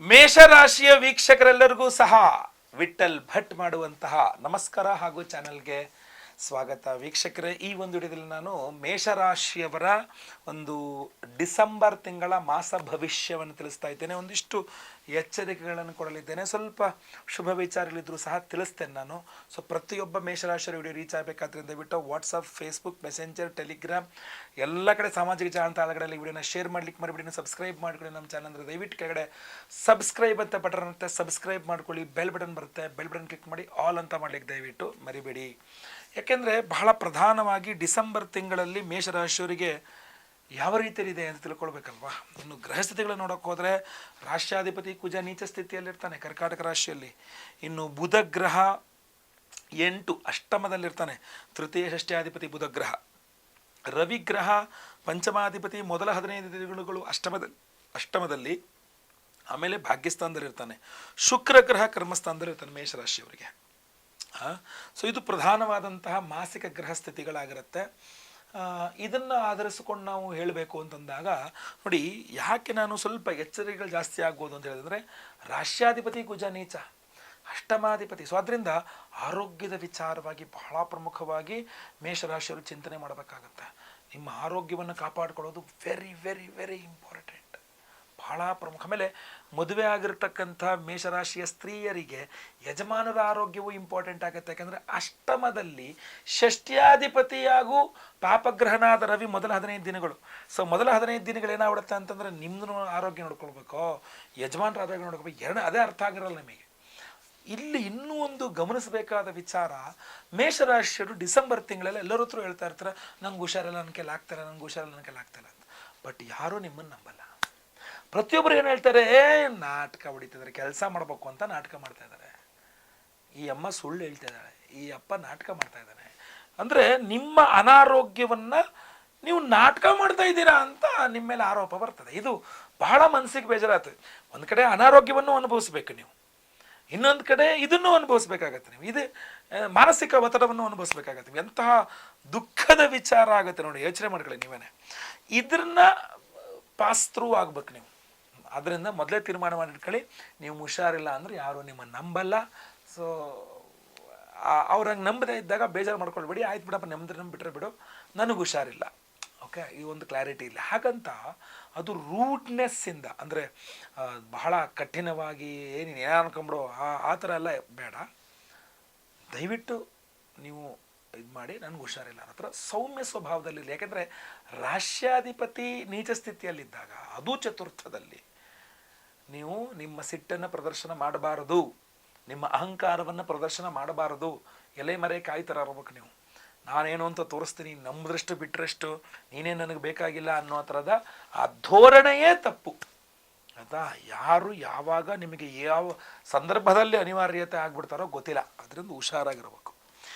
ಮೇಷರಾಶಿಯ ವೀಕ್ಷಕರೆಲ್ಲರಿಗೂ ಸಹ ವಿಠಲ್ ಭಟ್ ಮಾಡುವಂತಹ ನಮಸ್ಕಾರ ಹಾಗೂ ಚಾನೆಲ್ಗೆ ಸ್ವಾಗತ. ವೀಕ್ಷಕರೇ, ಈ ಒಂದು ವಿಡಿಯೋದಲ್ಲಿ ನಾನು ಮೇಷರಾಶಿಯವರ ಒಂದು ಡಿಸೆಂಬರ್ ತಿಂಗಳ ಮಾಸ ಭವಿಷ್ಯವನ್ನು ತಿಳಿಸ್ತಾ ಇದ್ದೇನೆ. ಒಂದಿಷ್ಟು ಎಚ್ಚರಿಕೆಗಳನ್ನು ಕೊಡಲಿದ್ದೇನೆ. ಸ್ವಲ್ಪ ಶುಭ ವಿಚಾರಗಳಿದ್ರೂ ಸಹ ತಿಳಿಸ್ತೇನೆ ನಾನು. ಸೊ ಪ್ರತಿಯೊಬ್ಬ ಮೇಷರಾಶಿಯ ವಿಡಿಯೋ ರೀಚ್ ಆಗಬೇಕಾದ್ರಿಂದ ದಯವಿಟ್ಟು ವಾಟ್ಸಪ್, ಫೇಸ್ಬುಕ್, ಮೆಸೆಂಜರ್, ಟೆಲಿಗ್ರಾಮ್ ಎಲ್ಲ ಕಡೆ ಸಾಮಾಜಿಕ ಜಾಲತಾಣಗಳಲ್ಲಿ ವಿಡಿಯೋನ ಶೇರ್ ಮಾಡ್ಲಿಕ್ಕೆ ಮರಿಬಿಡಿ. ಸಬ್ಸ್ಕ್ರೈಬ್ ಮಾಡ್ಕೊಳ್ಳಿ ನಮ್ಮ ಚಾನಲ್. ಅಂದರೆ ದಯವಿಟ್ಟು ಕೆಳಗಡೆ ಸಬ್ಸ್ಕ್ರೈಬ್ ಅಂತ ಬಟನ್ ಇರುತ್ತೆ, ಸಬ್ಸ್ಕ್ರೈಬ್ ಮಾಡ್ಕೊಳ್ಳಿ. ಬೆಲ್ ಬಟನ್ ಬರುತ್ತೆ, ಬೆಲ್ ಬಟನ್ ಕ್ಲಿಕ್ ಮಾಡಿ ಆಲ್ ಅಂತ ಮಾಡ್ಲಿಕ್ಕೆ ದಯವಿಟ್ಟು ಮರಿಬೇಡಿ. ಯಾಕೆಂದರೆ ಬಹಳ ಪ್ರಧಾನವಾಗಿ ಡಿಸೆಂಬರ್ ತಿಂಗಳಲ್ಲಿ ಮೇಷರಾಶಿಯವರಿಗೆ ಯಾವ ರೀತಿಯಲ್ಲಿದೆ ಅಂತ ತಿಳ್ಕೊಳ್ಬೇಕಲ್ವಾ. ಇನ್ನು ಗ್ರಹಸ್ಥಿತಿಗಳನ್ನು ನೋಡೋಕೆ ಹೋದರೆ ರಾಷ್ಟ್ರಾಧಿಪತಿ ಕುಜ ನೀಚ ಸ್ಥಿತಿಯಲ್ಲಿರ್ತಾನೆ ಕರ್ಕಾಟಕ ರಾಶಿಯಲ್ಲಿ. ಇನ್ನು ಬುಧ ಗ್ರಹ 8 ಅಷ್ಟಮದಲ್ಲಿರ್ತಾನೆ, ತೃತೀಯ ಷಷ್ಠ್ಯಾಧಿಪತಿ ಬುಧ ಗ್ರಹ. ರವಿಗ್ರಹ ಪಂಚಮಾಧಿಪತಿ ಮೊದಲ 15 ದಿನಗಳು ಅಷ್ಟಮದಲ್ಲಿ, ಆಮೇಲೆ ಭಾಗ್ಯಸ್ಥಾನದಲ್ಲಿರ್ತಾನೆ. ಶುಕ್ರ ಗ್ರಹ ಕರ್ಮಸ್ಥಾನದಲ್ಲಿರ್ತಾನೆ ಮೇಷರಾಶಿಯವರಿಗೆ. ಸೊ ಇದು ಪ್ರಧಾನವಾದಂತಹ ಮಾಸಿಕ ಗ್ರಹ ಸ್ಥಿತಿಗಳಾಗಿರುತ್ತೆ. ಇದನ್ನು ಆಧರಿಸಿಕೊಂಡು ನಾವು ಹೇಳಬೇಕು ಅಂತಂದಾಗ ನೋಡಿ, ಯಾಕೆ ನಾನು ಸ್ವಲ್ಪ ಎಚ್ಚರಿಕೆಗಳು ಜಾಸ್ತಿ ಆಗ್ಬೋದು ಅಂತ ಹೇಳಿದ್ರೆ, ರಾಷ್ಟ್ರಾಧಿಪತಿ ಕುಜ ನೀಚ, ಅಷ್ಟಮಾಧಿಪತಿ. ಸೊ ಅದರಿಂದ ಆರೋಗ್ಯದ ವಿಚಾರವಾಗಿ ಬಹಳ ಪ್ರಮುಖವಾಗಿ ಮೇಷರಾಶಿಯವರು ಚಿಂತನೆ ಮಾಡಬೇಕಾಗತ್ತೆ. ನಿಮ್ಮ ಆರೋಗ್ಯವನ್ನು ಕಾಪಾಡಿಕೊಳ್ಳೋದು ವೆರಿ ವೆರಿ ವೆರಿ ಇಂಪಾರ್ಟೆಂಟ್, ಬಹಳ ಪ್ರಮುಖ. ಆಮೇಲೆ ಮದುವೆ ಆಗಿರ್ತಕ್ಕಂಥ ಮೇಷರಾಶಿಯ ಸ್ತ್ರೀಯರಿಗೆ ಯಜಮಾನರ ಆರೋಗ್ಯವು ಇಂಪಾರ್ಟೆಂಟ್ ಆಗುತ್ತೆ. ಯಾಕಂದರೆ ಅಷ್ಟಮದಲ್ಲಿ ಷಷ್ಠ್ಯಾಧಿಪತಿ ಹಾಗೂ ಪಾಪಗ್ರಹನಾದ ರವಿ ಮೊದಲ 15 ದಿನಗಳು. ಸೊ ಮೊದಲ 15 ದಿನಗಳು ಏನಾಗ್ಬಿಡುತ್ತೆ ಅಂತಂದರೆ ನಿಮ್ಮದು ಆರೋಗ್ಯ ನೋಡ್ಕೊಳ್ಬೇಕು, ಯಜಮಾನರ ಆರೋಗ್ಯ ನೋಡ್ಕೋಬೇಕು, ಅದೇ ಅರ್ಥ ಆಗಿರಲ್ಲ ನಿಮಗೆ. ಇಲ್ಲಿ ಇನ್ನೂ ಒಂದು ಗಮನಿಸಬೇಕಾದ ವಿಚಾರ, ಮೇಷರಾಶಿಯರು ಡಿಸೆಂಬರ್ ತಿಂಗಳಲ್ಲಿ ಎಲ್ಲರ ಹತ್ರ ಹೇಳ್ತಾ ಇರ್ತಾರೆ, ನಂಗೆ ಹುಷಾರಿಲ್ಲ, ನನ್ನ ಕೈಲಿ ಆಗ್ತಾಯಿಲ್ಲ, ನಂಗೆ ಹುಷಾರಿಲ್ಲ, ನನ್ನ ಕೈಲಿ ಆಗ್ತಾಯಿಲ್ಲ ಅಂತ. ಬಟ್ ಯಾರೂ ನಿಮ್ಮನ್ನು ನಂಬಲ್ಲ. ಪ್ರತಿಯೊಬ್ಬರು ಏನು ಹೇಳ್ತಾರೆ, ನಾಟಕ ಹೊಡಿತಿದ್ದಾರೆ, ಕೆಲಸ ಮಾಡಬೇಕು ಅಂತ ನಾಟಕ ಮಾಡ್ತಾ ಇದ್ದಾರೆ, ಈ ಅಮ್ಮ ಸುಳ್ಳು ಹೇಳ್ತಾ ಇದ್ದಾಳೆ, ಈ ಅಪ್ಪ ನಾಟಕ ಮಾಡ್ತಾ ಇದ್ದಾನೆ. ಅಂದರೆ ನಿಮ್ಮ ಅನಾರೋಗ್ಯವನ್ನು ನೀವು ನಾಟಕ ಮಾಡ್ತಾ ಇದ್ದೀರಾ ಅಂತ ನಿಮ್ಮ ಮೇಲೆ ಆರೋಪ ಬರ್ತದೆ. ಇದು ಬಹಳ ಮನಸ್ಸಿಗೆ ಬೇಜಾರಾಗ್ತದೆ. ಒಂದು ಕಡೆ ಅನಾರೋಗ್ಯವನ್ನು ಅನುಭವಿಸ್ಬೇಕು ನೀವು, ಇನ್ನೊಂದು ಕಡೆ ಇದನ್ನು ಅನುಭವಿಸ್ಬೇಕಾಗತ್ತೆ ನೀವು. ಇದು ಮಾನಸಿಕ ಒತ್ತಡವನ್ನು ಅನುಭವಿಸ್ಬೇಕಾಗತ್ತೆ. ಎಂತಹ ದುಃಖದ ವಿಚಾರ ಆಗುತ್ತೆ ನೋಡಿ, ಯೋಚನೆ ಮಾಡ್ಕೊಳ್ಳಿ ನೀವೇನೆ. ಇದನ್ನ ಪಾಸ್ ಥ್ರೂ ಆಗ್ಬೇಕು ನೀವು. ಅದರಿಂದ ಮೊದಲೇ ತೀರ್ಮಾನ ಮಾಡಿಟ್ಕೊಳ್ಳಿ, ನೀವು ಹುಷಾರಿಲ್ಲ ಅಂದರೆ ಯಾರು ನಿಮ್ಮನ್ನು ನಂಬಲ್ಲ. ಸೊ ಅವ್ರಂಗೆ ನಂಬದೇ ಇದ್ದಾಗ ಬೇಜಾರು ಮಾಡ್ಕೊಳ್ಬೇಡಿ, ಆಯ್ತು ಬಿಡಪ್ಪ, ನಂಬಿಟ್ರೆ ಬಿಡು, ನನಗೆ ಹುಷಾರಿಲ್ಲ, ಓಕೆ, ಈ ಒಂದು ಕ್ಲಾರಿಟಿ ಇಲ್ಲ. ಹಾಗಂತ ಅದು ರೂಡ್ನೆಸ್ಸಿಂದ, ಅಂದರೆ ಬಹಳ ಕಠಿಣವಾಗಿ ಏನೇನು ಅನ್ಕೊಂಬಿಡೋ ಆ ಥರ ಎಲ್ಲ ಬೇಡ. ದಯವಿಟ್ಟು ನೀವು ಇದು ಮಾಡಿ, ನನಗೆ ಹುಷಾರಿಲ್ಲ ಅನ್ನೋ ಥರ ಸೌಮ್ಯ ಸ್ವಭಾವದಲ್ಲಿರಲಿ. ಯಾಕೆಂದರೆ ರಾಷ್ಟ್ರಾಧಿಪತಿ ನೀಚ ಸ್ಥಿತಿಯಲ್ಲಿದ್ದಾಗ, ಅದು ಚತುರ್ಥದಲ್ಲಿ, ನೀವು ನಿಮ್ಮ ಸಿಟ್ಟನ್ನು ಪ್ರದರ್ಶನ ಮಾಡಬಾರದು, ನಿಮ್ಮ ಅಹಂಕಾರವನ್ನು ಪ್ರದರ್ಶನ ಮಾಡಬಾರದು. ಎಲೆ ಮರೆ ಕಾಯಿ ಥರ ಇರ್ಬೇಕು ನೀವು. ನಾನೇನು ಅಂತ ತೋರಿಸ್ತೀನಿ, ನಂಬಿದ್ರಷ್ಟು ಬಿಟ್ಟರಷ್ಟು, ನೀನೇ ನನಗೆ ಬೇಕಾಗಿಲ್ಲ ಅನ್ನೋ ಥರದ ಆ ಧೋರಣೆಯೇ ತಪ್ಪು ಆಯಿತಾ. ಯಾರು ಯಾವಾಗ ನಿಮಗೆ ಯಾವ ಸಂದರ್ಭದಲ್ಲಿ ಅನಿವಾರ್ಯತೆ ಆಗ್ಬಿಡ್ತಾರೋ ಗೊತ್ತಿಲ್ಲ, ಅದರಿಂದ ಹುಷಾರಾಗಿರ್ಬೇಕು.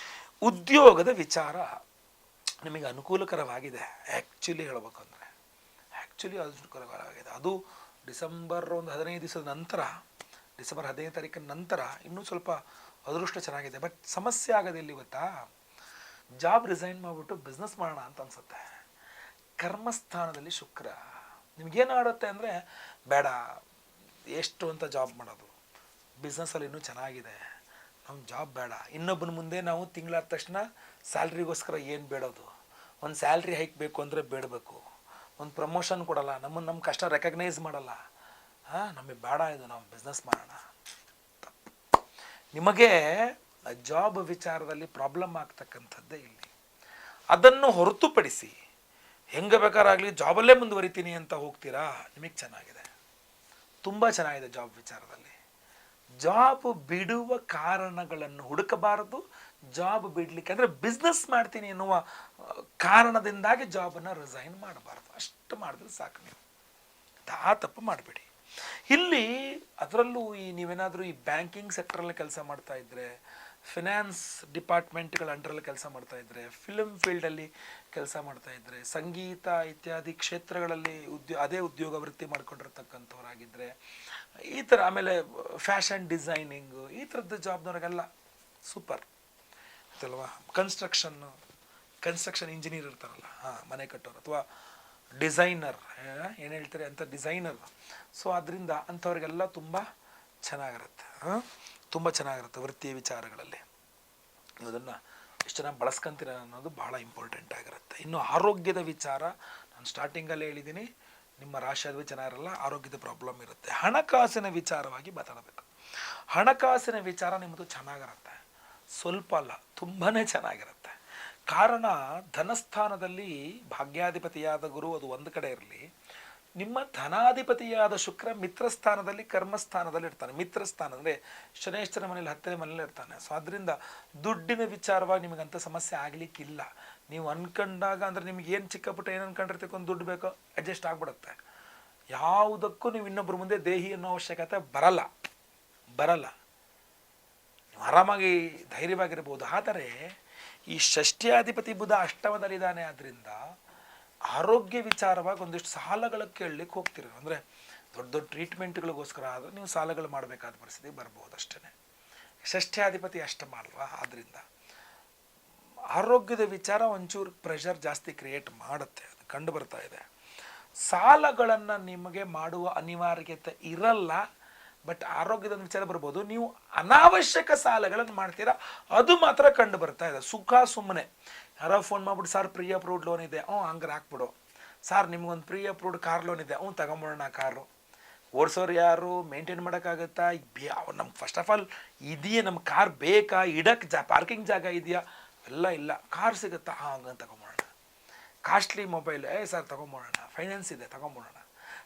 ಉದ್ಯೋಗದ ವಿಚಾರ ನಿಮಗೆ ಅನುಕೂಲಕರವಾಗಿದೆ. ಆ್ಯಕ್ಚುಲಿ ಹೇಳ್ಬೇಕು ಅಂದರೆ ಅನುಕೂಲಕರವಾಗಿದೆ. ಅದು ಡಿಸೆಂಬರ್ ಒಂದು 15 ದಿವಸದ ನಂತರ, ಡಿಸೆಂಬರ್ 15ನೇ ತಾರೀಕಿನ ನಂತರ ಇನ್ನೂ ಸ್ವಲ್ಪ ಅದೃಷ್ಟ ಚೆನ್ನಾಗಿದೆ. ಬಟ್ ಸಮಸ್ಯೆ ಆಗೋದಿಲ್ಲ. ಇವತ್ತಾ ಜಾಬ್ ರಿಸೈನ್ ಮಾಡಿಬಿಟ್ಟು ಬಿಸ್ನೆಸ್ ಮಾಡೋಣ ಅಂತ ಅನ್ಸುತ್ತೆ. ಕರ್ಮಸ್ಥಾನದಲ್ಲಿ ಶುಕ್ರ ನಿಮಗೇನು ಆಡುತ್ತೆ ಅಂದರೆ, ಬೇಡ, ಎಷ್ಟು ಅಂತ ಜಾಬ್ ಮಾಡೋದು, ಬಿಸ್ನೆಸ್ಸಲ್ಲಿ ಇನ್ನೂ ಚೆನ್ನಾಗಿದೆ, ನಮ್ಗೆ ಜಾಬ್ ಬೇಡ. ಇನ್ನೊಬ್ಬನ ಮುಂದೆ ನಾವು ತಿಂಗಳಾದ ತಕ್ಷಣ ಸ್ಯಾಲ್ರಿಗೋಸ್ಕರ ಏನು ಬೇಡೋದು, ಒಂದು ಸ್ಯಾಲ್ರಿ ಹೈಕ್ ಬೇಕು ಅಂದರೆ ಬೇಡಬೇಕು, ಒಂದು ಪ್ರಮೋಷನ್ ಕೊಡಲ್ಲ, ನಮ್ಮ ಕಷ್ಟ ರೆಕಗ್ನೈಸ್ ಮಾಡಲ್ಲ. ನಮಗೆ ಬೇಡ, ಇದು ನಾವು ಬಿಸ್ನೆಸ್ ಮಾಡೋಣ. ನಿಮಗೆ ಜಾಬ್ ವಿಚಾರದಲ್ಲಿ ಪ್ರಾಬ್ಲಮ್ ಆಗ್ತಕ್ಕಂಥದ್ದೇ ಇಲ್ಲಿ. ಅದನ್ನು ಹೊರತುಪಡಿಸಿ ಹೆಂಗೆ ಬೇಕಾರಾಗಲಿ ಜಾಬಲ್ಲೇ ಮುಂದುವರಿತೀನಿ ಅಂತ ಹೋಗ್ತೀರಾ, ನಿಮಗೆ ಚೆನ್ನಾಗಿದೆ, ತುಂಬ ಚೆನ್ನಾಗಿದೆ. ಜಾಬ್ ವಿಚಾರದಲ್ಲಿ ಜಾಬ್ ಬಿಡುವ ಕಾರಣಗಳನ್ನು ಹುಡುಕಬಾರದು. ಜಾಬ್ ಬಿಡಲಿಕ್ಕೆ ಅಂದರೆ ಬಿಸ್ನೆಸ್ ಮಾಡ್ತೀನಿ ಎನ್ನುವ ಕಾರಣದಿಂದಾಗಿ ಜಾಬನ್ನು ರಿಸೈನ್ ಮಾಡಬಾರ್ದು. ಅಷ್ಟು ಮಾಡಿದ್ರೆ ಸಾಕು. ನೀವು ಆ ತಪ್ಪು ಮಾಡಬೇಡಿ ಇಲ್ಲಿ. ಅದರಲ್ಲೂ ನೀವೇನಾದರೂ ಈ ಬ್ಯಾಂಕಿಂಗ್ ಸೆಕ್ಟ್ರಲ್ಲಿ ಕೆಲಸ ಮಾಡ್ತಾ ಇದ್ದರೆ, ಫಿನಾನ್ಸ್ ಡಿಪಾರ್ಟ್ಮೆಂಟ್ಗಳ ಅಂಡರಲ್ಲಿ ಕೆಲಸ ಮಾಡ್ತಾ ಇದ್ದರೆ, ಫಿಲ್ಮ್ ಫೀಲ್ಡಲ್ಲಿ ಕೆಲಸ ಮಾಡ್ತಾ ಇದ್ದರೆ, ಸಂಗೀತ ಇತ್ಯಾದಿ ಕ್ಷೇತ್ರಗಳಲ್ಲಿ ಅದೇ ಉದ್ಯೋಗ ವೃತ್ತಿ ಮಾಡ್ಕೊಂಡಿರ್ತಕ್ಕಂಥವ್ರಾಗಿದ್ದರೆ, ಈ ಥರ, ಆಮೇಲೆ ಫ್ಯಾಷನ್ ಡಿಸೈನಿಂಗು, ಈ ಥರದ್ದು ಜಾಬ್ನವ್ರಿಗೆಲ್ಲ ಸೂಪರ್ ಅಲ್ವಾ. ಕನ್ಸ್ಟ್ರಕ್ಷನ್ ಇಂಜಿನಿಯರ್ ಇರ್ತಾರಲ್ಲ, ಮನೆ ಕಟ್ಟೋರು, ಅಥವಾ ಡಿಸೈನರ್, ಏನು ಹೇಳ್ತಾರೆ ಅಂತ ಡಿಸೈನರ್. ಸೊ ಅದರಿಂದ ಅಂಥವ್ರಿಗೆಲ್ಲ ತುಂಬ ಚೆನ್ನಾಗಿರುತ್ತೆ, ತುಂಬ ಚೆನ್ನಾಗಿರುತ್ತೆ ವೃತ್ತಿಯ ವಿಚಾರಗಳಲ್ಲಿ. ಅದನ್ನು ಎಷ್ಟು ಜನ ಬಳಸ್ಕೊಂತೀರ ಅನ್ನೋದು ಭಾಳ ಇಂಪಾರ್ಟೆಂಟ್ ಆಗಿರುತ್ತೆ. ಇನ್ನು ಆರೋಗ್ಯದ ವಿಚಾರ ನಾನು ಸ್ಟಾರ್ಟಿಂಗಲ್ಲೇ ಹೇಳಿದ್ದೀನಿ, ನಿಮ್ಮ ರಾಶಿಯಾದ್ರೂ ಚೆನ್ನಾಗಿರಲ್ಲ, ಆರೋಗ್ಯದ ಪ್ರಾಬ್ಲಮ್ ಇರುತ್ತೆ. ಹಣಕಾಸಿನ ವಿಚಾರವಾಗಿ ಮಾತಾಡಬೇಕು. ಹಣಕಾಸಿನ ವಿಚಾರ ನಿಮ್ಮದು ಚೆನ್ನಾಗಿರುತ್ತೆ, ಸ್ವಲ್ಪ ಅಲ್ಲ ತುಂಬಾ ಚೆನ್ನಾಗಿರುತ್ತೆ. ಕಾರಣ ಧನಸ್ಥಾನದಲ್ಲಿ ಭಾಗ್ಯಾಧಿಪತಿಯಾದ ಗುರು ಅದು ಒಂದು ಕಡೆ ಇರಲಿ, ನಿಮ್ಮ ಧನಾಧಿಪತಿಯಾದ ಶುಕ್ರ ಮಿತ್ರಸ್ಥಾನದಲ್ಲಿ ಕರ್ಮಸ್ಥಾನದಲ್ಲಿ ಇರ್ತಾನೆ. ಮಿತ್ರಸ್ಥಾನ ಅಂದರೆ ಶನೇಶ್ವರ ಮನೇಲಿ 10ನೇ ಮನೇಲಿ ಇರ್ತಾನೆ. ಸೊ ಅದರಿಂದ ದುಡ್ಡಿನ ವಿಚಾರವಾಗಿ ನಿಮಗಂಥ ಸಮಸ್ಯೆ ಆಗಲಿಕ್ಕಿಲ್ಲ. ನೀವು ಅನ್ಕೊಂಡಾಗ ಅಂದರೆ ನಿಮ್ಗೆ ಏನು ಚಿಕ್ಕ ಪುಟ್ಟ ಏನು ಅನ್ಕೊಂಡಿರ್ತೀವಿ, ಒಂದು ದುಡ್ಡು ಬೇಕೋ ಅಡ್ಜಸ್ಟ್ ಆಗಿಬಿಡುತ್ತೆ. ಯಾವುದಕ್ಕೂ ನೀವು ಇನ್ನೊಬ್ಬರ ಮುಂದೆ ದೇಹಿ ಅನ್ನೋ ಅವಶ್ಯಕತೆ ಬರಲ್ಲ. ನೀವು ಆರಾಮಾಗಿ ಧೈರ್ಯವಾಗಿರ್ಬೋದು. ಆದರೆ ಈ ಷಷ್ಠ್ಯಾಧಿಪತಿ ಬುಧ ಅಷ್ಟಮದಲ್ಲಿದ್ದಾನೆ, ಆದ್ದರಿಂದ ಆರೋಗ್ಯ ವಿಚಾರವಾಗಿ ಒಂದಿಷ್ಟು ಸಾಲಗಳು ಕೇಳಲಿಕ್ಕೆ ಹೋಗ್ತೀರ. ಅಂದರೆ ದೊಡ್ಡ ದೊಡ್ಡ ಟ್ರೀಟ್ಮೆಂಟ್ಗಳಿಗೋಸ್ಕರ ಆದರೆ ನೀವು ಸಾಲಗಳು ಮಾಡಬೇಕಾದ ಪರಿಸ್ಥಿತಿ ಬರ್ಬೋದು ಅಷ್ಟೇ. ಷಷ್ಠ್ಯಾಧಿಪತಿ ಅಷ್ಟಮ ಅಲ್ವಾ, ಆದ್ದರಿಂದ ಆರೋಗ್ಯದ ವಿಚಾರ ಒಂಚೂರು ಪ್ರೆಷರ್ ಜಾಸ್ತಿ ಕ್ರಿಯೇಟ್ ಮಾಡುತ್ತೆ, ಅದು ಕಂಡು ಬರ್ತಾ ಇದೆ. ಸಾಲಗಳನ್ನು ನಿಮಗೆ ಮಾಡುವ ಅನಿವಾರ್ಯತೆ ಇರಲ್ಲ, ಬಟ್ ಆರೋಗ್ಯದ ವಿಚಾರ ಬರ್ಬೋದು. ನೀವು ಅನಾವಶ್ಯಕ ಸಾಲಗಳನ್ನು ಮಾಡ್ತೀರಾ, ಅದು ಮಾತ್ರ ಕಂಡು ಬರ್ತಾ ಇದೆ. ಸುಖ ಸುಮ್ಮನೆ ಯಾರೋ ಫೋನ್ ಮಾಡ್ಬಿಟ್ಟು, ಸರ್ ಪ್ರೀ ಅಪ್ರೂವ್ಡ್ ಲೋನ್ ಇದೆ, ಹಂಗಾರೆ ಹಾಕ್ಬಿಡು. ಸರ್ ನಿಮ್ಗೊಂದು ಪ್ರೀ ಅಪ್ರೂವ್ಡ್ ಕಾರ್ ಲೋನ್ ಇದೆ, ತಗೊಂಬಿಡೋಣ ಕಾರು. ಓಡಿಸೋರು ಯಾರು, ಮೇಂಟೈನ್ ಮಾಡೋಕ್ಕಾಗತ್ತಾ? ನಮ್ಗೆ ಫಸ್ಟ್ ಆಫ್ ಆಲ್ ಇದೆಯೇ, ನಮ್ಮ ಕಾರ್ ಬೇಕಾ, ಇಡಕ್ಕೆ ಪಾರ್ಕಿಂಗ್ ಜಾಗ ಇದೆಯಾ, ಎಲ್ಲ ಇಲ್ಲ. ಕಾರ್ ಸಿಗುತ್ತಾ, ಹಂಗಂತ ತಗೊಂಬೋಣ. ಕಾಸ್ಟ್ಲಿ ಮೊಬೈಲ್, ಸರ್ ತಗೊಂಬೋಣ. ಫೈನಾನ್ಸ್ ಇದೆ, ತಗೊಂಬೋಣ.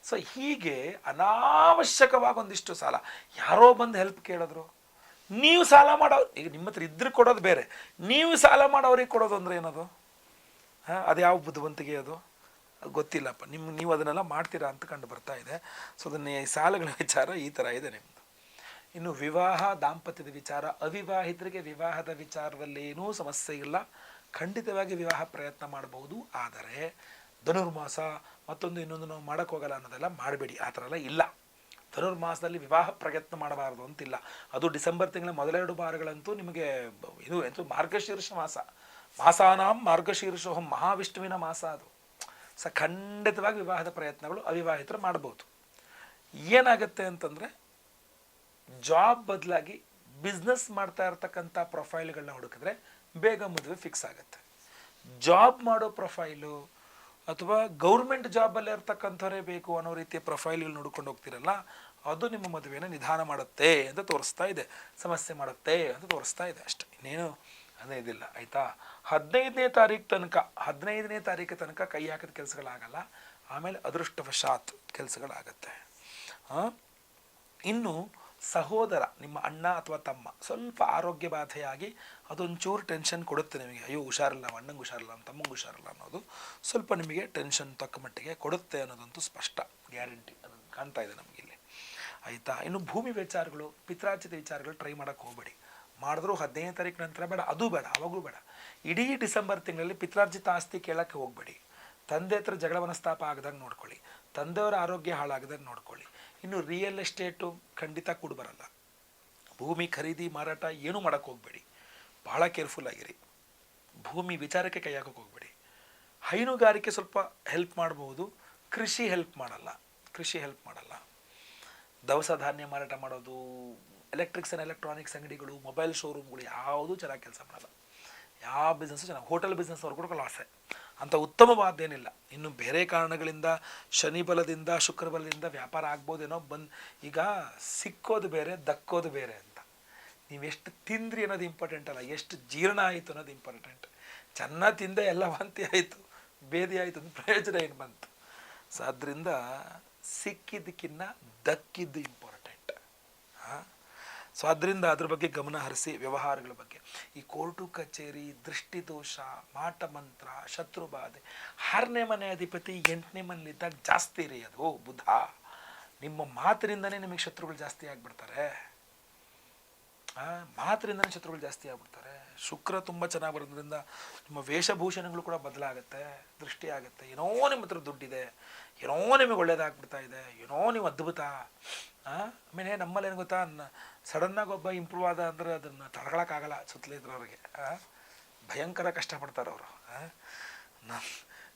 ಸೊ ಹೀಗೆ ಅನಾವಶ್ಯಕವಾಗಿ ಒಂದಿಷ್ಟು ಸಾಲ. ಯಾರೋ ಬಂದು ಹೆಲ್ಪ್ ಕೇಳಿದ್ರು, ನೀವು ಸಾಲ ಮಾಡೋ, ಈಗ ನಿಮ್ಮ ಹತ್ರ ಇದ್ರೆ ಕೊಡೋದು ಬೇರೆ, ನೀವು ಸಾಲ ಮಾಡೋರಿಗೆ ಕೊಡೋದು ಅಂದರೆ ಏನದು? ಅದು ಯಾವ ಬುದ್ಧಿವಂತಿಗೆ ಅದು ಗೊತ್ತಿಲ್ಲಪ್ಪ. ನೀವು ಅದನ್ನೆಲ್ಲ ಮಾಡ್ತೀರಾ ಅಂತ ಕಂಡು ಬರ್ತಾ ಇದೆ. ಸೊ ಅದನ್ನೇ ಸಾಲಗಳ ವಿಚಾರ ಈ ಥರ ಇದೆ ನಿಮ್ಮದು. ಇನ್ನು ವಿವಾಹ ದಾಂಪತ್ಯದ ವಿಚಾರ, ಅವಿವಾಹಿತರಿಗೆ ವಿವಾಹದ ವಿಚಾರದಲ್ಲಿ ಏನೂ ಸಮಸ್ಯೆ ಇಲ್ಲ, ಖಂಡಿತವಾಗಿ ವಿವಾಹ ಪ್ರಯತ್ನ ಮಾಡಬಹುದು. ಆದರೆ ಧನುರ್ಮಾಸ ಮತ್ತೊಂದು ಇನ್ನೊಂದು ನಾವು ಮಾಡೋಕ್ಕೆ ಹೋಗಲ್ಲ ಅನ್ನೋದೆಲ್ಲ ಮಾಡಬೇಡಿ, ಆ ಥರ ಎಲ್ಲ ಇಲ್ಲ. ಧನುರ್ಮಾಸದಲ್ಲಿ ವಿವಾಹ ಪ್ರಯತ್ನ ಮಾಡಬಾರ್ದು ಅಂತಿಲ್ಲ. ಅದು ಡಿಸೆಂಬರ್ ತಿಂಗಳ ಮೊದಲೆರಡು ವಾರಗಳಂತೂ ನಿಮಗೆ ಇದು ಎಂತೂ ಮಾರ್ಗಶೀರ್ಷ ಮಾಸ, ಮಾಸಾನಾಂ ಮಾರ್ಗಶೀರ್ಷೋಹಂ, ಮಹಾವಿಷ್ಣುವಿನ ಮಾಸ ಅದು. ಖಂಡಿತವಾಗಿ ವಿವಾಹದ ಪ್ರಯತ್ನಗಳು ಅವಿವಾಹಿತರು ಮಾಡ್ಬೋದು. ಏನಾಗುತ್ತೆ ಅಂತಂದರೆ, ಜಾಬ್ ಬದಲಾಗಿ ಬಿಸ್ನೆಸ್ ಮಾಡ್ತಾ ಇರ್ತಕ್ಕಂಥ ಪ್ರೊಫೈಲ್ಗಳನ್ನ ಹುಡುಕಿದ್ರೆ ಬೇಗ ಮದುವೆ ಫಿಕ್ಸ್ ಆಗುತ್ತೆ. ಜಾಬ್ ಮಾಡೋ ಪ್ರೊಫೈಲು ಅಥವಾ ಗೌರ್ಮೆಂಟ್ ಜಾಬಲ್ಲೇ ಇರ್ತಕ್ಕಂಥವರೇ ಬೇಕು ಅನ್ನೋ ರೀತಿಯ ಪ್ರೊಫೈಲ್ಗಳು ನೋಡ್ಕೊಂಡು ಹೋಗ್ತಿರಲ್ಲ, ಅದು ನಿಮ್ಮ ಮದುವೆಯನ್ನು ನಿಧಾನ ಮಾಡುತ್ತೆ ಅಂತ ತೋರಿಸ್ತಾ ಇದೆ, ಸಮಸ್ಯೆ ಮಾಡುತ್ತೆ ಅಂತ ತೋರಿಸ್ತಾ ಇದೆ ಅಷ್ಟೇ, ಇನ್ನೇನು ಅದೇ ಇದಿಲ್ಲ. ಆಯಿತಾ? 15ನೇ ತಾರೀಕು ತನಕ ಕೈ ಹಾಕಿದ ಕೆಲಸಗಳಾಗಲ್ಲ, ಆಮೇಲೆ ಅದೃಷ್ಟವಶಾತ್ ಕೆಲಸಗಳಾಗತ್ತೆ. ಇನ್ನು ಸಹೋದರ, ನಿಮ್ಮ ಅಣ್ಣ ಅಥವಾ ತಮ್ಮ ಸ್ವಲ್ಪ ಆರೋಗ್ಯ ಬಾಧೆಯಾಗಿ ಅದೊಂಚೂರು ಟೆನ್ಷನ್ ಕೊಡುತ್ತೆ ನಿಮಗೆ. ಅಯ್ಯೋ ಹುಷಾರಿಲ್ಲ, ಅಣ್ಣಂಗೆ ಹುಷಾರಿಲ್ಲ, ತಮ್ಮಂಗೆ ಹುಷಾರಿಲ್ಲ ಅನ್ನೋದು ಸ್ವಲ್ಪ ನಿಮಗೆ ಟೆನ್ಷನ್ ತಕ್ಕ ಮಟ್ಟಿಗೆ ಕೊಡುತ್ತೆ ಅನ್ನೋದಂತೂ ಸ್ಪಷ್ಟ, ಗ್ಯಾರಂಟಿ, ಅದು ಕಾಣ್ತಾ ಇದೆ ನಮಗಿಲ್ಲಿ. ಆಯಿತಾ? ಇನ್ನು ಭೂಮಿ ವಿಚಾರಗಳು, ಪಿತ್ರಾರ್ಜಿತ ವಿಚಾರಗಳು ಟ್ರೈ ಮಾಡೋಕ್ಕೆ ಹೋಗಬೇಡಿ. ಮಾಡಿದ್ರು 15ನೇ ತಾರೀಕು ನಂತರ ಬೇಡ, ಅದು ಬೇಡ, ಅವಾಗೂ ಬೇಡ. ಇಡೀ ಡಿಸೆಂಬರ್ ತಿಂಗಳಲ್ಲಿ ಪಿತ್ರಾರ್ಜಿತ ಆಸ್ತಿ ಕೇಳೋಕ್ಕೆ ಹೋಗಬೇಡಿ. ತಂದೆ ಹತ್ರ ಜಗಳ ಮನಸ್ತಾಪ ಆಗದಂಗೆ ನೋಡ್ಕೊಳ್ಳಿ, ತಂದೆಯವರ ಆರೋಗ್ಯ ಹಾಳಾಗದಂಗೆ ನೋಡ್ಕೊಳ್ಳಿ. ಇನ್ನು ರಿಯಲ್ ಎಸ್ಟೇಟು ಖಂಡಿತ ಕೂಡ ಬರಲ್ಲ. ಭೂಮಿ ಖರೀದಿ ಮಾರಾಟ ಏನೂ ಮಾಡೋಕ್ಕೆ ಹೋಗಬೇಡಿ, ಭಾಳ ಕೇರ್ಫುಲ್ ಆಗಿರಿ. ಭೂಮಿ ವಿಚಾರಕ್ಕೆ ಕೈ ಹಾಕೋಕ್ಕೆ ಹೋಗಬೇಡಿ. ಹೈನುಗಾರಿಕೆ ಸ್ವಲ್ಪ ಹೆಲ್ಪ್ ಮಾಡಬಹುದು, ಕೃಷಿ ಹೆಲ್ಪ್ ಮಾಡಲ್ಲ. ದವಸ ಧಾನ್ಯ ಮಾರಾಟ ಮಾಡೋದು, ಎಲೆಕ್ಟ್ರಿಕ್ಸ್ ಆ್ಯಂಡ್ ಎಲೆಕ್ಟ್ರಾನಿಕ್ಸ್ ಅಂಗಡಿಗಳು, ಮೊಬೈಲ್ ಶೋರೂಮ್ಗಳು ಯಾವುದೂ ಚೆನ್ನಾಗಿ ಕೆಲಸ ಮಾಡಲ್ಲ. ಯಾವ ಬಿಸ್ನೆಸ್ಸು ಚೆನ್ನಾಗಿ, ಹೋಟೆಲ್ ಬಿಸ್ನೆಸ್ ಅವ್ರು ಕೂಡ ಲಾಸೆ, ಅಂಥ ಉತ್ತಮವಾದ್ದೇನಿಲ್ಲ. ಇನ್ನು ಬೇರೆ ಕಾರಣಗಳಿಂದ, ಶನಿ ಬಲದಿಂದ, ಶುಕ್ರ ಬಲದಿಂದ ವ್ಯಾಪಾರ ಆಗ್ಬೋದೇನೋ. ಈಗ ಸಿಕ್ಕೋದು ಬೇರೆ, ದಕ್ಕೋದು ಬೇರೆ ಅಂತ. ನೀವೆಷ್ಟು ತಿಂದ್ರಿ ಅನ್ನೋದು ಇಂಪಾರ್ಟೆಂಟ್ ಅಲ್ಲ, ಎಷ್ಟು ಜೀರ್ಣ ಆಯಿತು ಅನ್ನೋದು ಇಂಪಾರ್ಟೆಂಟ್. ಚೆನ್ನಾಗಿ ತಿಂದೆ ಎಲ್ಲ ವಾಂತಿ ಆಯಿತು, ಬೇದಿ ಆಯಿತು, ಅಂತ ಪ್ರಯೋಜನ ಏನು ಬಂತು? ಸೊ ಆದ್ದರಿಂದ ಸಿಕ್ಕಿದ್ದಕ್ಕಿನ್ನ ದಕ್ಕಿದ್ದು ಇಂಪಾರ್ಟೆಂಟ್. ಸೊ ಅದರಿಂದ ಅದ್ರ ಬಗ್ಗೆ ಗಮನ ಹರಿಸಿ. ವ್ಯವಹಾರಗಳ ಬಗ್ಗೆ, ಈ ಕೋರ್ಟು ಕಚೇರಿ, ದೃಷ್ಟಿದೋಷ, ಮಾಟ ಮಂತ್ರ, ಶತ್ರುಬಾಧೆ, 6ನೇ ಮನೆ ಅಧಿಪತಿ 8ನೇ ಮನೇಲಿದ್ದಾಗ ಜಾಸ್ತಿ ರೀ ಅದು ಬುಧ. ನಿಮ್ಮ ಮಾತಿನಿಂದನೇ ನಿಮಗೆ ಶತ್ರುಗಳು ಜಾಸ್ತಿ ಆಗಿಬಿಡ್ತಾರೆ. ಮಾತಿನಿಂದನೇ ಶತ್ರುಗಳು ಜಾಸ್ತಿ ಆಗ್ಬಿಡ್ತಾರೆ. ಶುಕ್ರ ತುಂಬ ಚೆನ್ನಾಗಿ ಬರೋದ್ರಿಂದ ನಿಮ್ಮ ವೇಷಭೂಷಣಗಳು ಕೂಡ ಬದಲಾಗುತ್ತೆ, ದೃಷ್ಟಿ ಆಗುತ್ತೆ. ಏನೋ ನಿಮ್ಮ ಹತ್ರ ದುಡ್ಡಿದೆ, ಏನೋ ನಿಮಗೆ ಒಳ್ಳೇದಾಗ್ಬಿಡ್ತಾ ಇದೆ, ಏನೋ ನೀವು ಅದ್ಭುತ. ಆಮೇಲೆ ನಮ್ಮಲ್ಲಿ ಏನು ಗೊತ್ತಾ, ಸಡನ್ನಾಗಿ ಒಬ್ಬ ಇಂಪ್ರೂವ್ ಆದ ಅಂದರೆ ಅದನ್ನು ತಡ್ಕೊಳಕ್ಕಾಗಲ್ಲ. ಸುತ್ತಲಿದ್ರವ್ರಿಗೆ ಭಯಂಕರ ಕಷ್ಟಪಡ್ತಾರೆ ಅವರು.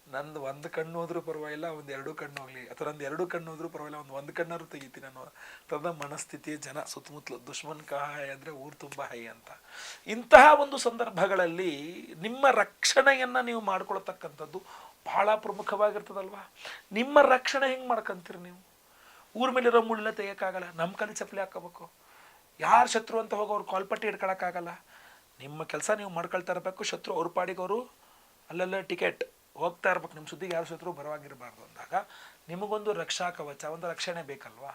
ನಂದು ಒಂದು ಕಣ್ಣು ಹೋದ್ರೂ ಪರವಾಗಿಲ್ಲ, ಒಂದು ಎರಡು ಕಣ್ಣು ಹೋಗ್ಲಿ, ಅಥವಾ ನಂದು ಎರಡು ಕಣ್ಣು ಹೋದ್ರೂ ಪರವಾಗಿಲ್ಲ, ಒಂದು ಕಣ್ಣಾರು ತೆಗಿತೀನಿ ಅನ್ನೋ ಥರದ ಮನಸ್ಥಿತಿಯ ಜನ ಸುತ್ತಮುತ್ತಲು. ದುಶ್ಮನ್ ಕಾ ಹೈ ಅಂದರೆ ಊರು ತುಂಬ ಹೈ ಅಂತ. ಇಂತಹ ಒಂದು ಸಂದರ್ಭಗಳಲ್ಲಿ ನಿಮ್ಮ ರಕ್ಷಣೆಯನ್ನು ನೀವು ಮಾಡ್ಕೊಳ್ತಕ್ಕಂಥದ್ದು ಬಹಳ ಪ್ರಮುಖವಾಗಿರ್ತದಲ್ವಾ. ನಿಮ್ಮ ರಕ್ಷಣೆ ಹೆಂಗೆ ಮಾಡ್ಕೊಂತೀರಿ ನೀವು? ಊರ ಮೇಲಿರೋ ಮುಳ್ಳ ತೆಗಿಯೋಕ್ಕಾಗಲ್ಲ, ನಮ್ಮ ಕಲಿ ಚಪ್ಪಲಿ ಹಾಕೋಬೇಕು. ಯಾರು ಶತ್ರು ಅಂತ ಹೋಗಿ ಅವ್ರು ಕಾಲ್ಪಟ್ಟಿ ಹಿಡ್ಕೊಳಕ್ಕಾಗಲ್ಲ. ನಿಮ್ಮ ಕೆಲಸ ನೀವು ಮಾಡ್ಕೊಳ್ತಾ ಇರಬೇಕು. ಶತ್ರು ಅವ್ರ ಪಾಡಿಗೆ ಅವರು ಅಲ್ಲೆಲ್ಲ ಟಿಕೆಟ್ ಹೋಗ್ತಾ ಇರ್ಬೇಕು. ನಿಮ್ಮ ಸುದ್ದಿಗೆ ಯಾರು ಶತ್ರು ಬರವಾಗಿರಬಾರ್ದು ಅಂದಾಗ ನಿಮಗೊಂದು ರಕ್ಷಾ ಕವಚ, ಒಂದು ರಕ್ಷಣೆ ಬೇಕಲ್ವಾ.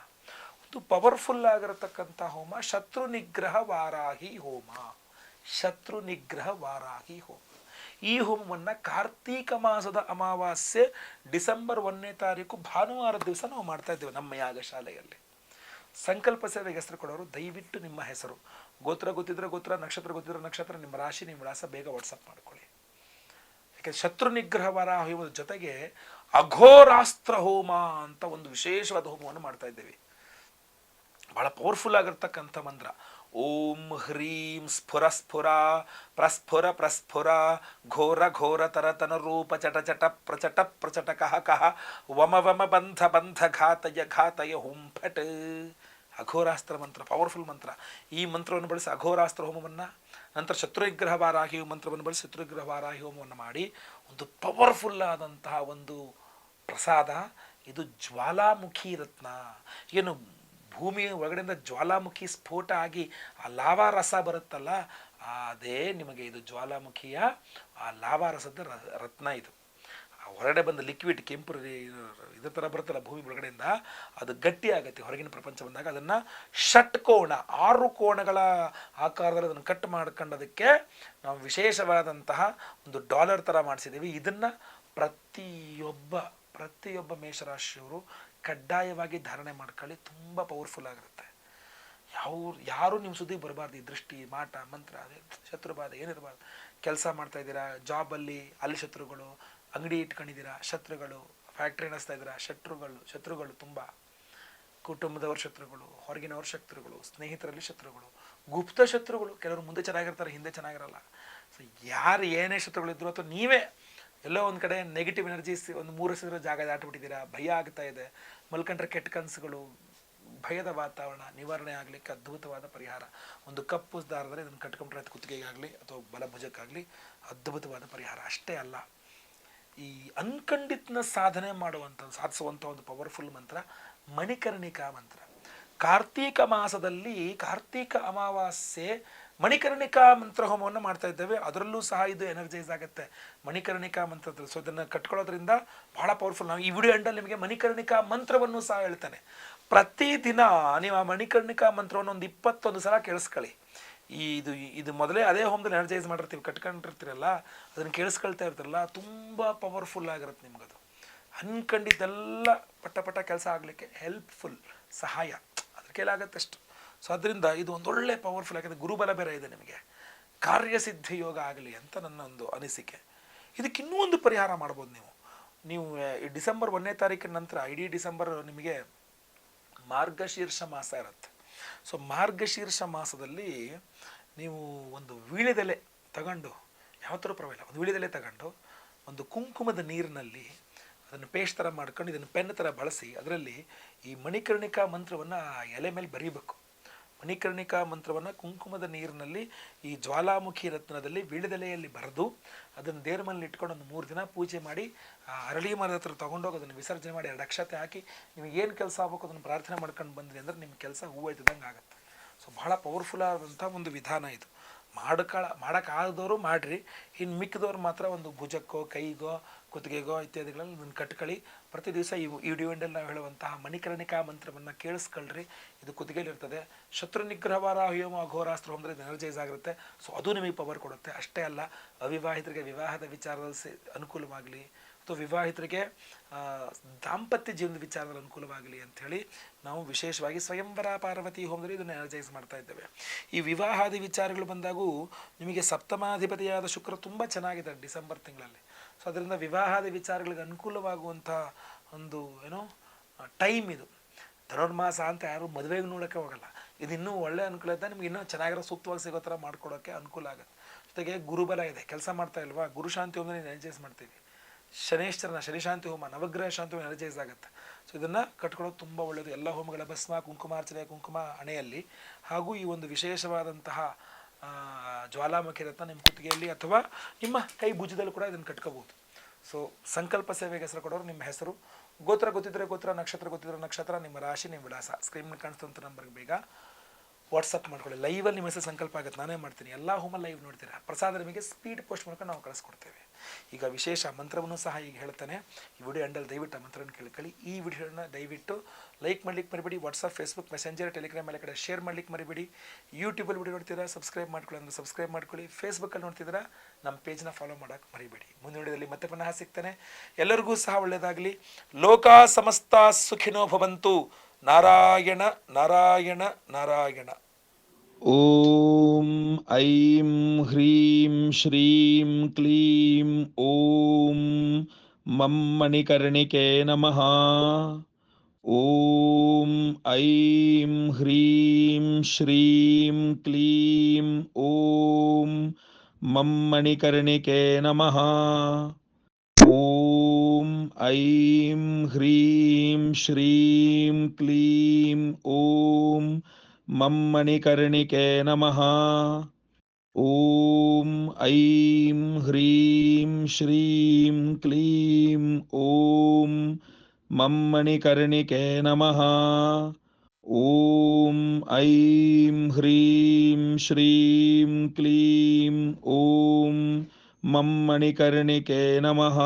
ಒಂದು ಪವರ್ಫುಲ್ ಆಗಿರತಕ್ಕಂಥ ಹೋಮ ಶತ್ರು ನಿಗ್ರಹ ವಾರಾಹಿ ಹೋಮ. ಶತ್ರು ನಿಗ್ರಹ ವಾರಾಹಿ ಹೋಮ. ಈ ಹೋಮವನ್ನು ಕಾರ್ತೀಕ ಮಾಸದ ಅಮಾವಾಸ್ಯೆ ಡಿಸೆಂಬರ್ 1ನೇ ತಾರೀಕು ಭಾನುವಾರದ ದಿವಸ ನಾವು ಮಾಡ್ತಾ ಇದ್ದೇವೆ ನಮ್ಮ ಯಾಗಶಾಲೆಯಲ್ಲಿ. ಸಂಕಲ್ಪ ಸೇವೆಗೆ ಹೆಸರು ಕೊಡೋರು ದಯವಿಟ್ಟು ನಿಮ್ಮ ಹೆಸರು, ಗೋತ್ರ ಗೊತ್ತಿದ್ರೆ ಗೋತ್ರ, ನಕ್ಷತ್ರ ಗೊತ್ತಿದ್ರೆ ನಕ್ಷತ್ರ, ನಿಮ್ಮ ರಾಶಿ, ನಿಮ್ಮ ವಿಳಾಸ ಬೇಗ ವಾಟ್ಸಪ್ ಮಾಡ್ಕೊಳ್ಳಿ. ಯಾಕೆ ಶತ್ರು ನಿಗ್ರಹ ವಾರಾಹಿ ಹೋಮದ ಜೊತೆಗೆ ಅಘೋರಾಸ್ತ್ರ ಹೋಮ ಅಂತ ಒಂದು ವಿಶೇಷವಾದ ಹೋಮವನ್ನು ಮಾಡ್ತಾ ಇದ್ದೇವೆ. ಬಹಳ ಪವರ್ಫುಲ್ ಆಗಿರ್ತಕ್ಕಂಥ ಮಂತ್ರ. ಓಂ ಹ್ರೀಂ ಸ್ಫುರ ಸ್ಫುರ ಪ್ರಸ್ಫುರ ಪ್ರಸ್ಫುರ ಘೋರ ಘೋರ ತರತನ ರೂಪ ಚಟ ಚಟ ಪ್ರಚಟ ಪ್ರಚಟ ಕಹ ಕಹ ವಮ ವಮ ಬಂಧ ಬಂಧ ಘಾತಯ ಘಾತಯ ಹುಂಫಟ್. ಅಘೋರಾಸ್ತ್ರ ಮಂತ್ರ, ಪವರ್ಫುಲ್ ಮಂತ್ರ. ಈ ಮಂತ್ರವನ್ನು ಬಳಸಿ ಅಘೋರಾಸ್ತ್ರ ಹೋಮವನ್ನು, ನಂತರ ಶತ್ರುನಿಗ್ರಹ ವಾರಾಹಿ ಮಂತ್ರವನ್ನು ಬಳಸಿ ಶತ್ರುನಿಗ್ರಹ ವಾರಾಹಿ ಹೋಮವನ್ನು ಮಾಡಿ ಒಂದು ಪವರ್ಫುಲ್ ಆದಂತಹ ಒಂದು ಪ್ರಸಾದ. ಇದು ಜ್ವಾಲಾಮುಖಿ ರತ್ನ. ಏನು ಭೂಮಿಯ ಒಳಗಡೆಯಿಂದ ಜ್ವಾಲಾಮುಖಿ ಸ್ಫೋಟ ಆಗಿ ಆ ಲಾವಾ ರಸ ಬರುತ್ತಲ್ಲ, ಅದೇ ನಿಮಗೆ ಇದು ಜ್ವಾಲಾಮುಖಿಯ ಆ ಲಾವಾ ರಸದ ರತ್ನ. ಇದು ಹೊರಗಡೆ ಬಂದ ಲಿಕ್ವಿಡ್ ಕೆಂಪು ಇದ್ರ ಥರ ಬರುತ್ತಲ್ಲ ಭೂಮಿ ಒಳಗಡೆಯಿಂದ, ಅದು ಗಟ್ಟಿ ಆಗುತ್ತೆ. ಹೊರಗಿನ ಪ್ರಪಂಚ ಬಂದಾಗ ಅದನ್ನು ಷಟ್ಕೋಣ 6 ಕೋಣಗಳ ಆಕಾರದಲ್ಲಿ ಅದನ್ನು ಕಟ್ ಮಾಡ್ಕೊಂಡೋದಕ್ಕೆ ನಾವು ವಿಶೇಷವಾದಂತಹ ಒಂದು ಡಾಲರ್ ಥರ ಮಾಡಿಸಿದ್ದೀವಿ. ಇದನ್ನು ಪ್ರತಿಯೊಬ್ಬ ಮೇಷರಾಶಿಯವರು ಕಡ್ಡಾಯವಾಗಿ ಧಾರಣೆ ಮಾಡ್ಕೊಳ್ಳಿ. ತುಂಬ ಪವರ್ಫುಲ್ ಆಗಿರುತ್ತೆ. ಯಾರು ನಿಮ್ಮ ಸುದ್ದಿಗೆ ಬರಬಾರ್ದು. ಈ ದೃಷ್ಟಿ, ಮಾಟ, ಮಂತ್ರ, ಅದೇ ಶತ್ರುಬಾಧೆ ಏನಿರಬಾರ್ದು. ಕೆಲಸ ಮಾಡ್ತಾ ಇದ್ದೀರಾ, ಜಾಬಲ್ಲಿ ಅಲ್ಲಿ ಶತ್ರುಗಳು, ಅಂಗಡಿ ಇಟ್ಕೊಂಡಿದ್ದೀರಾ ಶತ್ರುಗಳು, ಫ್ಯಾಕ್ಟ್ರಿ ನಡೆಸ್ತಾ ಇದ್ದೀರಾ ಶತ್ರುಗಳು ತುಂಬ, ಕುಟುಂಬದವ್ರ ಶತ್ರುಗಳು, ಹೊರಗಿನವ್ರ ಶತ್ರುಗಳು, ಸ್ನೇಹಿತರಲ್ಲಿ ಶತ್ರುಗಳು, ಗುಪ್ತ ಶತ್ರುಗಳು. ಕೆಲವರು ಮುಂದೆ ಚೆನ್ನಾಗಿರ್ತಾರೆ, ಹಿಂದೆ ಚೆನ್ನಾಗಿರಲ್ಲ. ಸೊ ಯಾರು ಏನೇ ಶತ್ರುಗಳಿದ್ರು ಅಥವಾ ನೀವೇ ಎಲ್ಲೋ ಒಂದು ಕಡೆ ನೆಗೆಟಿವ್ ಎನರ್ಜೀಸ್ ಒಂದು 3 ವರ್ಷದ ಜಾಗ ದಾಟಿಬಿಟ್ಟಿದ್ದೀರಾ, ಭಯ ಆಗ್ತಾ ಇದೆ, ಮಲ್ಕೊಂಡ್ರೆ ಕೆಟ್ಟ ಕನಸುಗಳು, ಭಯದ ವಾತಾವರಣ ನಿವಾರಣೆ ಆಗಲಿಕ್ಕೆ ಅದ್ಭುತವಾದ ಪರಿಹಾರ. ಒಂದು ಕಪ್ಪು ದಾರದಲ್ಲಿ ಇದನ್ನು ಕಟ್ಕೊಂಡ್ರೆ ಕುತ್ತಿಗೆಗಾಗಲಿ ಅಥವಾ ಬಲಭುಜಕ್ಕಾಗಲಿ ಅದ್ಭುತವಾದ ಪರಿಹಾರ. ಅಷ್ಟೇ ಅಲ್ಲ, ಈ ಅನ್ಕಂಡಿತನ ಸಾಧಿಸುವಂಥ ಒಂದು ಪವರ್ಫುಲ್ ಮಂತ್ರ ಮಣಿಕರ್ಣಿಕಾ ಮಂತ್ರ. ಕಾರ್ತೀಕ ಮಾಸದಲ್ಲಿ ಕಾರ್ತೀಕ ಅಮಾವಾಸ್ಯೆ ಮಣಿಕರ್ಣಿಕಾ ಮಂತ್ರ ಹೋಮವನ್ನು ಮಾಡ್ತಾ ಇದ್ದೇವೆ. ಅದರಲ್ಲೂ ಸಹ ಇದು ಎನರ್ಜೈಸ್ ಆಗುತ್ತೆ ಮಣಿಕರ್ಣಿಕಾ ಮಂತ್ರದಲ್ಲಿ. ಸೊ ಇದನ್ನು ಕಟ್ಕೊಳ್ಳೋದ್ರಿಂದ ಬಹಳ ಪವರ್ಫುಲ್. ನಾವು ಈ ವಿಡಿಯೋ ಎಂಡಲ್ಲಿ ನಿಮಗೆ ಮಣಿಕರ್ಣಿಕಾ ಮಂತ್ರವನ್ನು ಸಹ ಹೇಳ್ತಾನೆ. ಪ್ರತಿದಿನ ನೀವು ಆ ಮಣಿಕರ್ಣಿಕಾ ಮಂತ್ರವನ್ನು ಒಂದು 21 ಸಲ ಕೇಳಿಸ್ಕೊಳ್ಳಿ. ಇದು ಮೊದಲೇ ಅದೇ ಹೋಮದಲ್ಲಿ ಎನರ್ಜೈಸ್ ಮಾಡಿರ್ತೀವಿ, ಕಟ್ಕೊಂಡಿರ್ತೀರಲ್ಲ, ಅದನ್ನು ಕೇಳಿಸ್ಕೊಳ್ತಾ ಇರ್ತೀರಲ್ಲ, ತುಂಬ ಪವರ್ಫುಲ್ ಆಗಿರುತ್ತೆ ನಿಮಗದು. ಅನ್ಕಂಡಿದ್ದೆಲ್ಲ ಪಟ್ಟ ಕೆಲಸ ಆಗಲಿಕ್ಕೆ ಹೆಲ್ಪ್ಫುಲ್, ಸಹಾಯ ಅದ್ರ ಕೈಲಾಗತ್ತೆ ಅಷ್ಟು. ಸೊ ಅದರಿಂದ ಇದು ಒಂದೊಳ್ಳೆ ಪವರ್ಫುಲ್. ಯಾಕಂದರೆ ಗುರುಬಲ ಬೇರೆ ಇದೆ ನಿಮಗೆ, ಕಾರ್ಯಸಿದ್ಧಿ ಯೋಗ ಆಗಲಿ ಅಂತ ನನ್ನ ಒಂದು ಅನಿಸಿಕೆ. ಇದಕ್ಕೆ ಇನ್ನೂ ಒಂದು ಪರಿಹಾರ ಮಾಡ್ಬೋದು. ನೀವು ಈ ಡಿಸೆಂಬರ್ 1ನೇ ತಾರೀಕಿನ ನಂತರ ಇಡೀ ಡಿಸೆಂಬರ್ ನಿಮಗೆ ಮಾರ್ಗಶೀರ್ಷ ಮಾಸ ಇರುತ್ತೆ. ಸೊ ಮಾರ್ಗಶೀರ್ಷ ಮಾಸದಲ್ಲಿ ನೀವು ಒಂದು ವೀಳ್ಯದೆಲೆ ತಗೊಂಡು, ಯಾವ ಥರ ಪರವಾಗಿಲ್ಲ, ಒಂದು ವೀಳ್ಯದೆಲೆ ತಗೊಂಡು ಒಂದು ಕುಂಕುಮದ ನೀರಿನಲ್ಲಿ ಅದನ್ನು ಪೇಸ್ಟ್ ಥರ ಮಾಡ್ಕೊಂಡು ಇದನ್ನು ಪೆನ್ ಥರ ಬಳಸಿ ಅದರಲ್ಲಿ ಈ ಮಣಿಕರ್ಣಿಕಾ ಮಂತ್ರವನ್ನು ಆ ಎಲೆ ಮೇಲೆ ಬರೀಬೇಕು. ಮಣಿಕರ್ಣಿಕಾ ಮಂತ್ರವನ್ನು ಕುಂಕುಮದ ನೀರಿನಲ್ಲಿ ಈ ಜ್ವಾಲಾಮುಖಿ ರತ್ನದಲ್ಲಿ ವೀಳ್ಯದೆಲೆಯಲ್ಲಿ ಬರೆದು ಅದನ್ನು ದೇವ್ರ ಮನೇಲಿ ಇಟ್ಕೊಂಡು ಒಂದು 3 ದಿನ ಪೂಜೆ ಮಾಡಿ ಅರಳಿ ಮರದ ಹತ್ರ ತೊಗೊಂಡೋಗಿ ಅದನ್ನು ವಿಸರ್ಜನೆ ಮಾಡಿ 2 ಅಕ್ಷತೆ ಹಾಕಿ ನಿಮಗೆ ಏನು ಕೆಲಸ ಆಗಬೇಕು ಅದನ್ನು ಪ್ರಾರ್ಥನೆ ಮಾಡ್ಕೊಂಡು ಬಂದ್ರಿ ಅಂದರೆ ನಿಮ್ಮ ಕೆಲಸ ಹೂವೈತದಂಗೆ ಆಗುತ್ತೆ. ಸೊ ಭಾಳ ಪವರ್ಫುಲ್ ಆದಂಥ ಒಂದು ವಿಧಾನ ಇದು. ಮಾಡೋಕ್ಕಾಗದವರು ಮಾಡಿರಿ. ಇನ್ನು ಮಿಕ್ಕಿದವ್ರು ಮಾತ್ರ ಒಂದು ಭುಜಕ್ಕೋ, ಕೈಗೋ, ಕುತ್ತಿಗೆಗೋ ಇತ್ಯಾದಿಗಳಲ್ಲಿ ಇದನ್ನು ಕಟ್ಕೊಳ್ಳಿ. ಪ್ರತಿ ದಿವಸ ಈ ವಿಡಿಯೋ ಎಂಡಲ್ಲಿ ನಾವು ಹೇಳುವಂತಹ ಮಣಿಕರ್ಣಿಕಾ ಮಂತ್ರವನ್ನು ಕೇಳಿಸ್ಕೊಳ್ರಿ. ಇದು ಕುತ್ತಿಗೆಯಲ್ಲಿರ್ತದೆ. ಶತ್ರು ನಿಗ್ರಹ ವಾರಾಹಿ ಹೋಮ ಅಘೋರಾಸ್ತ್ರ ಹೋಮದಲ್ಲಿ ಇದು ಎನರ್ಜೈಸ್ ಆಗಿರುತ್ತೆ. ಸೊ ಅದು ನಿಮಗೆ ಪವರ್ ಕೊಡುತ್ತೆ. ಅಷ್ಟೇ ಅಲ್ಲ, ಅವಿವಾಹಿತರಿಗೆ ವಿವಾಹದ ವಿಚಾರದಲ್ಲಿ ಅನುಕೂಲವಾಗಲಿ ಅಥವಾ ವಿವಾಹಿತರಿಗೆ ದಾಂಪತ್ಯ ಜೀವನದ ವಿಚಾರದಲ್ಲಿ ಅನುಕೂಲವಾಗಲಿ ಅಂಥೇಳಿ ನಾವು ವಿಶೇಷವಾಗಿ ಸ್ವಯಂವರ ಪಾರ್ವತಿ ಹೋಮದಲ್ಲಿ ಇದನ್ನು ಎನರ್ಜೈಸ್ ಮಾಡ್ತಾ ಇದ್ದೇವೆ. ಈ ವಿವಾಹಾದಿ ವಿಚಾರಗಳು ಬಂದಾಗೂ ನಿಮಗೆ ಸಪ್ತಮಾಧಿಪತಿಯಾದ ಶುಕ್ರ ತುಂಬ ಚೆನ್ನಾಗಿದೆ ಡಿಸೆಂಬರ್ ತಿಂಗಳಲ್ಲಿ. ಸೊ ಅದರಿಂದ ವಿವಾಹಾದಿ ವಿಚಾರಗಳಿಗೆ ಅನುಕೂಲವಾಗುವಂಥ ಒಂದು ಟೈಮ್ ಇದು. ಧನುರ್ಮಾಸ ಅಂತ ಯಾರು ಮದುವೆಗೆ ನೋಡೋಕ್ಕೆ ಹೋಗಲ್ಲ. ಇದು ಇನ್ನೂ ಒಳ್ಳೆ ಅನುಕೂಲ ಇದೆ. ನಿಮ್ಗೆ ಇನ್ನೂ ಚೆನ್ನಾಗಿರೋ ಸೂಕ್ತವಾಗಿ ಸಿಗೋ ಥರ ಮಾಡ್ಕೊಡೋಕ್ಕೆ ಅನುಕೂಲ ಆಗುತ್ತೆ. ಜೊತೆಗೆ ಗುರುಬಲ ಇದೆ. ಕೆಲಸ ಮಾಡ್ತಾ ಇಲ್ವಾ, ಗುರುಶಾಂತಿ ಹೋಮದಲ್ಲಿ ಎನರ್ಜೈಸ್ ಮಾಡ್ತೀವಿ. ಶನೇಶ್ವರನ ಶನಿಶಾಂತಿ ಹೋಮ, ನವಗ್ರಹ ಶಾಂತಿ ಹೋಮ ಎನರ್ಜೈಸ್ ಆಗುತ್ತೆ. ಸೊ ಇದನ್ನು ಕಟ್ಕೊಳ್ಳೋದು ತುಂಬ ಒಳ್ಳೆಯದು. ಎಲ್ಲ ಹೋಮಗಳ ಭಸ್ಮ, ಕುಂಕುಮಾರ್ಚನೆ, ಕುಂಕುಮ ಹಣೆಯಲ್ಲಿ, ಹಾಗೂ ಈ ಒಂದು ವಿಶೇಷವಾದಂತಹ ಜ್ವಾಲಾಮುಖಿ ರತ್ನ ನಿಮ್ಮ ಕುತ್ತಿಗೆಯಲ್ಲಿ ಅಥವಾ ನಿಮ್ಮ ಕೈ ಭುಜದಲ್ಲಿ ಕೂಡ ಇದನ್ನು ಕಟ್ಕೋಬಹುದು. ಸೊ ಸಂಕಲ್ಪ ಸೇವೆಗೆ ಹೆಸರು ಕೊಡೋರು ನಿಮ್ಮ ಹೆಸರು, ಗೋತ್ರ ಗೊತ್ತಿದ್ರೆ ಗೋತ್ರ, ನಕ್ಷತ್ರ ಗೊತ್ತಿದ್ರೆ ನಕ್ಷತ್ರ, ನಿಮ್ಮ ರಾಶಿ, ನಿಮ್ಮ ವಿಳಾಸ ಸ್ಕ್ರೀನ್ ಕಾಣಿಸ್ತಂಥ ನಂಬರ್ಗೆ ಬೇಗ ವಾಟ್ಸಪ್ ಮಾಡ್ಕೊಳ್ಳಿ. ಲೈವಲ್ಲಿ ನಿಮ್ಮ ಹೆಸರು ಸಂಕಲ್ಪ ಆಗುತ್ತೆ, ನಾನೇ ಮಾಡ್ತೀನಿ. ಎಲ್ಲ ಹೋಮ ಲೈವ್ ನೋಡ್ತೀರಾ. ಪ್ರಸಾದ ನಿಮಗೆ ಸ್ಪೀಡ್ ಪೋಸ್ಟ್ ಮೂಲಕ ನಾವು ಕಳಿಸ್ಕೊಡ್ತೇವೆ. ಈಗ ವಿಶೇಷ ಮಂತ್ರವನ್ನು ಸಹ ಈಗ ಹೇಳ್ತಾನೆ. ಈ ವಿಡಿಯೋ ಎಂಡಲ್ಲಿ ದಯವಿಟ್ಟು ಆ ಮಂತ್ರವನ್ನು ಕೇಳ್ಕೊಳ್ಳಿ. ಈ ವಿಡಿಯೋನ ದಯವಿಟ್ಟು ಲೈಕ್ ಮಾಡ್ಲಿಕ್ಕೆ ಮರಿಬೇಡಿ. ವಾಟ್ಸಪ್, ಫೇಸ್ಬುಕ್, ಮೆಸೆಂಜರ್, ಟೆಲಿಗ್ರಾಮ್ ಎಲ್ಲ ಕಡೆ ಶೇರ್ ಮಾಡ್ಲಿಕ್ಕೆ ಮರಿಬೇಡಿ. ಯೂಟ್ಯೂಬಲ್ಲಿ ವಿಡಿಯೋ ನೋಡ್ತೀರಾ, ಸಬ್ಸ್ಕ್ರೈಬ್ ಮಾಡ್ಕೊಳ್ಳಿ ಅಂದರೆ ಸಬ್ಸ್ಕ್ರೈಬ್ ಮಾಡ್ಕೊಳ್ಳಿ. ಫೇಸ್ಬುಕ್ಕಲ್ಲಿ ನೋಡ್ತಿದ್ದೀರಾ, ನಮ್ಮ ಪೇಜ್ನ ಫಾಲೋ ಮಾಡೋಕ್ಕೆ ಮರಿಬೇಡಿ. ಮುಂದಿನ ವಿಡಿಯೋದಲ್ಲಿ ಮತ್ತೆ ಪುನಃ ಸಿಗ್ತಾನೆ. ಎಲ್ಲರಿಗೂ ಸಹ ಒಳ್ಳೆಯದಾಗಲಿ. ಲೋಕ ಸಮಸ್ತ ಸುಖಿನೋ ಭವಂತು. ನಾರಾಯಣ ನಾರಾಯಣ ನಾರಾಯಣ. ಓಂ ಐಂ ಹ್ರೀಂ ಶ್ರೀಂ ಕ್ಲೀಂ ಓಂ ಮಮ್ಮಣಿಕರ್ಣಿಕೆ ನಮಃ. ಓಂ ಐಂ ಹ್ರೀಂ ಶ್ರೀಂ ಕ್ಲೀಂ ಓಂ ಮಮ್ಮಣಿಕರ್ಣಿಕೆ ನಮಃ. ಓಂ ಐಂ ಹ್ರೀಂ ಶ್ರೀಂ ಕ್ಲೀಂ ಓಂ ಮಮ್ಮಣಿಕರ್ಣಿಕೆ ನಮಃ. ಓಂ ಐಂ ಹ್ರೀಂ ಶ್ರೀಂ ಕ್ಲೀಂ ಓಂ ಮಮ್ಮಣಿಕರ್ಣಿಕೆ ನಮಃ. ಓಂ ಐಂ ಹ್ರೀಂ ಶ್ರೀಂ ಕ್ಲೀಂ ಓಂ ಮಮ್ಮಣಿಕರ್ಣಿಕೆ ನಮಃ.